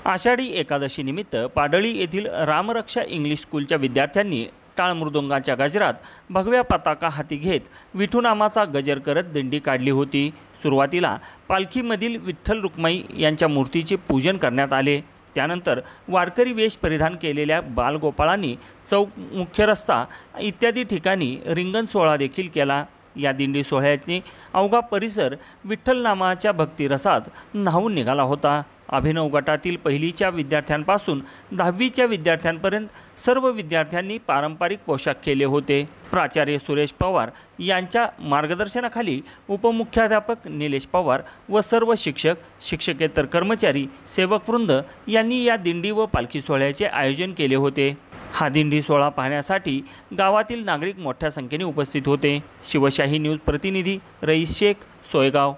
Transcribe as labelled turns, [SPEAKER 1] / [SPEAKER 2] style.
[SPEAKER 1] आषाढी एकादशी निमित्त पाडळी येथील रामरक्षा इंग्लिश स्कूलच्या विद्यार्थ्यांनी टाळ मृदुंगाच्या गजरात भगव्या पताका हाती घेत विठुनामाचा गजर करत दिंडी काढली होती। सुरुवातीला पालखीमधील विठ्ठल रुक्माई यांच्या मूर्तीचे पूजन करण्यात आले। त्यानंतर वारकरी वेश परिधान केलेल्या बालगोपाळांनी चौक, मुख्य रस्ता इत्यादी ठिकाणी रिंगण सोहळा देखील केला। या दिंडी सोहळ्याने अवघा परिसर विठ्ठल नामाच्या भक्तिरसात न्हावून निघाला होता। अभिनव गटातील पहिलीच्या विद्यार्थ्यांपासून 10वीच्या विद्यार्थ्यांपर्यंत सर्व विद्यार्थ्यांनी पारंपरिक पोशाख केले होते। प्राचार्य सुरेश पवार यांच्या मार्गदर्शनाखाली उपमुख्याध्यापक निलेश पवार व सर्व शिक्षक, शिक्षकेतर कर्मचारी, सेवकवृंद यांनी या दिंडी व पालखी सोहळ्याचे आयोजन केले होते। हा दिंडी सोहळा पाहण्यासाठी गावातील नागरिक मोठ्या संख्येने उपस्थित होते। शिवशाही न्यूज प्रतिनिधी रईस शेख, सोयगाव।